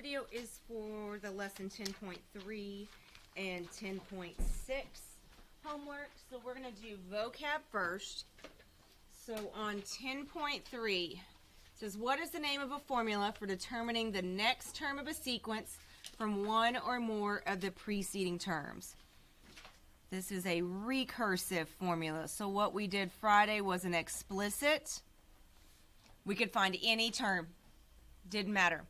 video is for the lesson 10.3 and 10.6 homework. So we're going to do vocab first. So on 10.3, it says, what is the name of a formula for determining the next term of a sequence from one or more of the preceding terms? This is a recursive formula. So what we did Friday was an explicit. We could find any term. Didn't matter.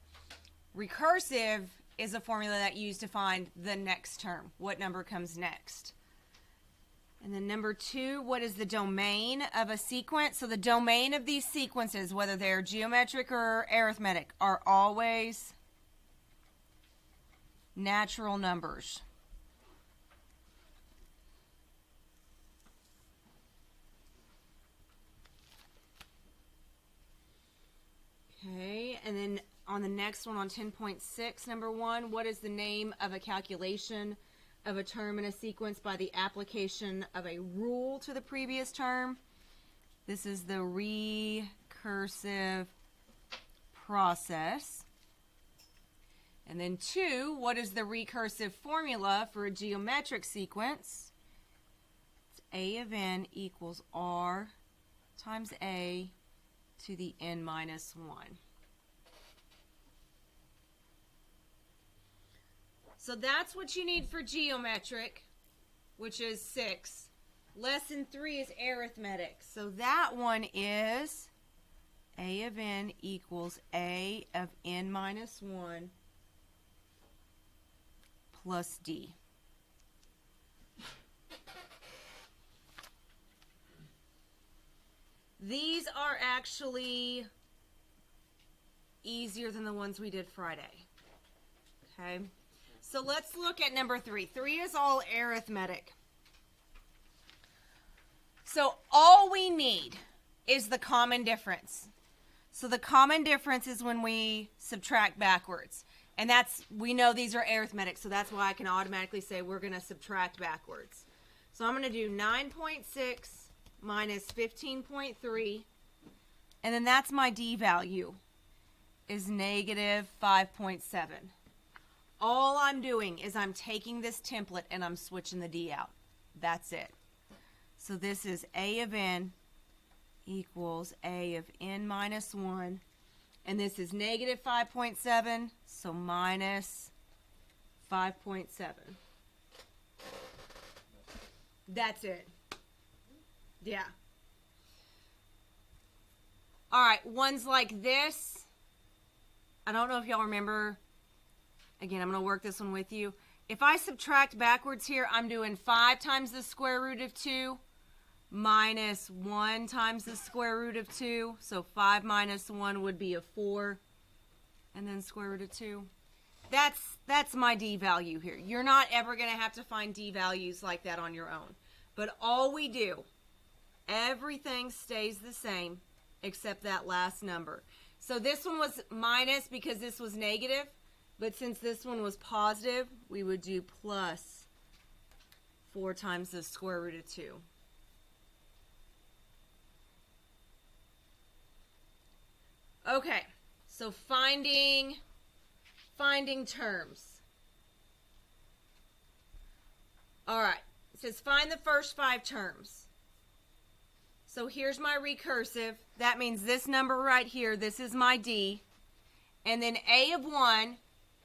Recursive is a formula that you use to find the next term. What number comes next? And then number 2, what is the domain of a sequence? So the domain of these sequences, whether they're geometric or arithmetic, are always natural numbers. Okay, and then on the next one, on 10.6, number 1, what is the name of a calculation of a term in a sequence by the application of a rule to the previous term? This is the recursive process. And then 2, what is the recursive formula for a geometric sequence? It's A of n equals r times a to the n minus 1. So that's what you need for geometric, which is 6. Lesson 3 is arithmetic. So that one is A of n equals A of n minus 1 plus D. These are actually easier than the ones we did Friday. Okay? So let's look at number 3. 3 is all arithmetic. So all we need is the common difference. So the common difference is when we subtract backwards. And we know these are arithmetic, so that's why I can automatically say we're going to subtract backwards. So I'm going to do 9.6 minus 15.3, and then that's my D value, is negative 5.7. All I'm doing is I'm taking this template and I'm switching the D out. That's it. So this is A of n equals A of n minus 1. And this is negative 5.7, so minus 5.7. That's it. Yeah. All right, ones like this. I don't know if y'all remember. Again, I'm going to work this one with you. If I subtract backwards here, I'm doing 5 times the square root of 2 minus 1 times the square root of 2. So 5 minus 1 would be a 4. And then square root of 2. That's my D value here. You're not ever going to have to find D values like that on your own. But all we do, everything stays the same except that last number. So this one was minus because this was negative. But since this one was positive, we would do plus 4 times the square root of 2. Okay, so finding terms. All right, it says find the first 5 terms. So here's my recursive. That means this number right here, this is my D. And then A of 1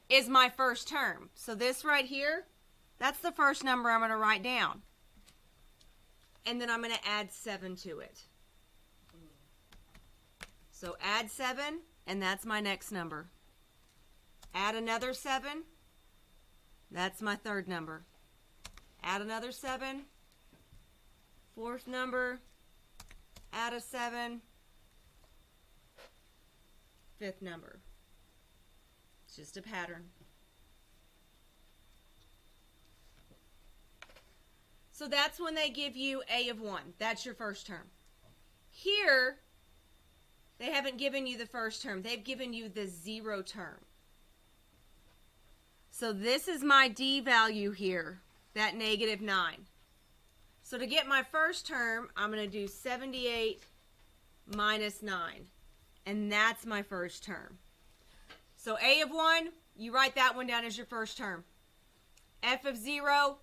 is my first term. So this right here, that's the first number I'm going to write down. And then I'm going to add 7 to it. So add 7, and that's my next number. Add another 7, that's my third number. Add another 7, fourth number, add a 7, fifth number. It's just a pattern. So that's when they give you A of 1. That's your first term. Here, they haven't given you the first term. They've given you the 0 term. So this is my D value here, that negative 9. So to get my first term, I'm going to do 78 minus 9. And that's my first term. So A of 1, you write that one down as your first term. F of 0,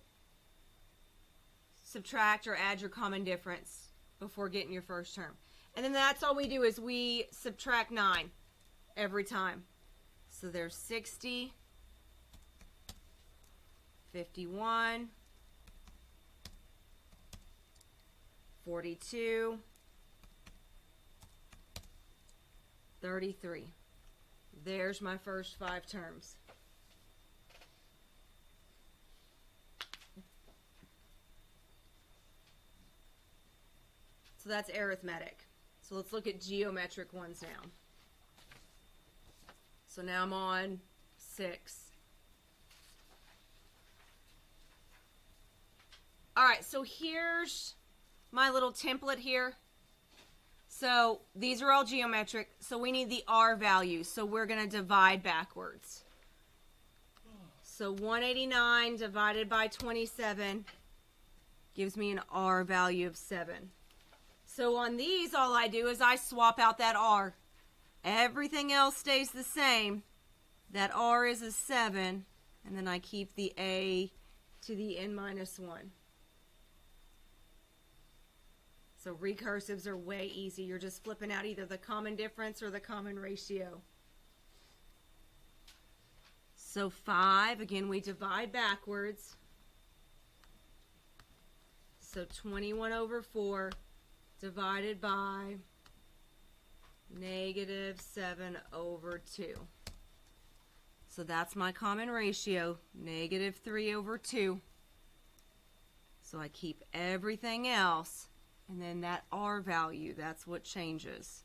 subtract or add your common difference before getting your first term. And then that's all we do is we subtract 9 every time. So there's 60, 51, 42, 33. There's my first 5 terms. So that's arithmetic. So let's look at geometric ones now. So now I'm on 6. All right, so here's my little template here. So these are all geometric, so we need the R value. So we're going to divide backwards. So 189 divided by 27 gives me an R value of 7. So on these, all I do is I swap out that R. Everything else stays the same. That R is a 7, and then I keep the A to the n minus 1. So recursives are way easy. You're just flipping out either the common difference or the common ratio. So 5, again, we divide backwards. So 21 over 4 divided by negative 7 over 2. So that's my common ratio, negative 3 over 2. So I keep everything else, and then that R value, that's what changes.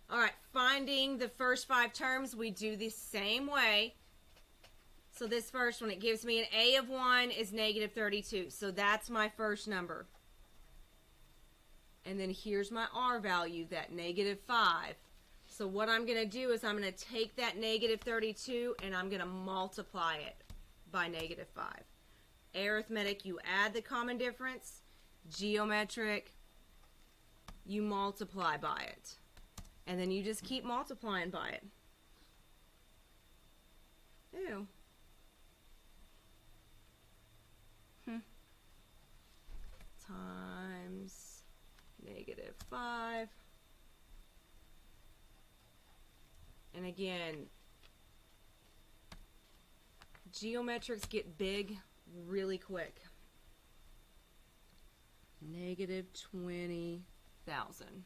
All right, finding the first 5 terms, we do the same way. So this first one, it gives me an A of 1 is negative 32. So that's my first number. And then here's my R value, that negative 5. So what I'm going to do is I'm going to take that negative 32 and I'm going to multiply it by negative 5. Arithmetic, you add the common difference. Geometric, you multiply by it. And then you just keep multiplying by it. Ew. Times negative 5. And again, geometrics get big really quick. Negative 20,000.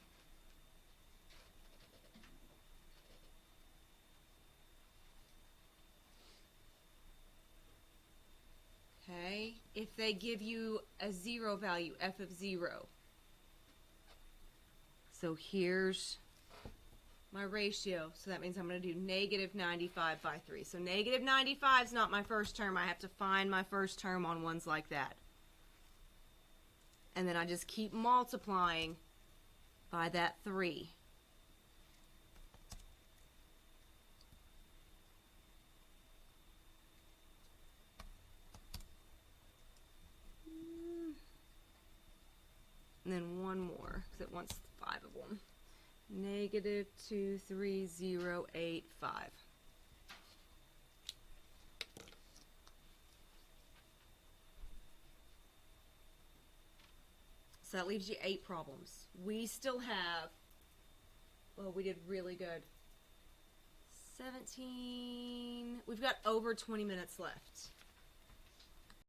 Okay, if they give you a 0 value, f of 0. So here's my ratio. So that means I'm going to do negative 95 by 3. So negative 95 is not my first term. I have to find my first term on ones like that. And then I just keep multiplying by that 3. And then one more, because it wants 5 of them. Negative 23085. So that leaves you 8 problems. We still have, well, we did really good. 17, we've got over 20 minutes left.